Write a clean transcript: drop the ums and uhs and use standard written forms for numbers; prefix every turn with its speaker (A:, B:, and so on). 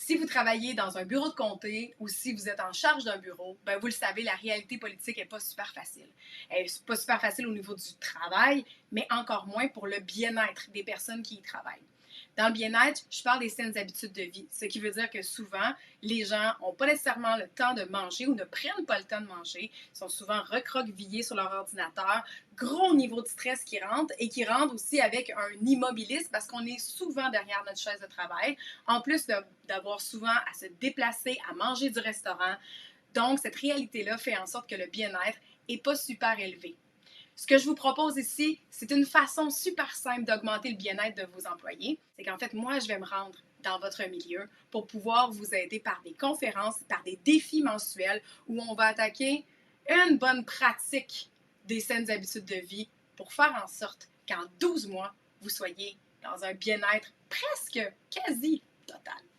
A: Si vous travaillez dans un bureau de comté ou si vous êtes en charge d'un bureau, ben vous le savez, la réalité politique n'est pas super facile. Elle n'est pas super facile au niveau du travail, mais encore moins pour le bien-être des personnes qui y travaillent. Dans le bien-être, je parle des saines habitudes de vie, ce qui veut dire que souvent, les gens n'ont pas nécessairement le temps de manger ou ne prennent pas le temps de manger, sont souvent recroquevillés sur leur ordinateur, gros niveau de stress qui rentre et qui rentre aussi avec un immobilisme parce qu'on est souvent derrière notre chaise de travail, en plus d'avoir souvent à se déplacer, à manger du restaurant. Donc, cette réalité-là fait en sorte que le bien-être n'est pas super élevé. Ce que je vous propose ici, c'est une façon super simple d'augmenter le bien-être de vos employés. C'est qu'en fait, moi, je vais me rendre dans votre milieu pour pouvoir vous aider par des conférences, par des défis mensuels où on va attaquer une bonne pratique des saines habitudes de vie pour faire en sorte qu'en 12 mois, vous soyez dans un bien-être presque quasi total.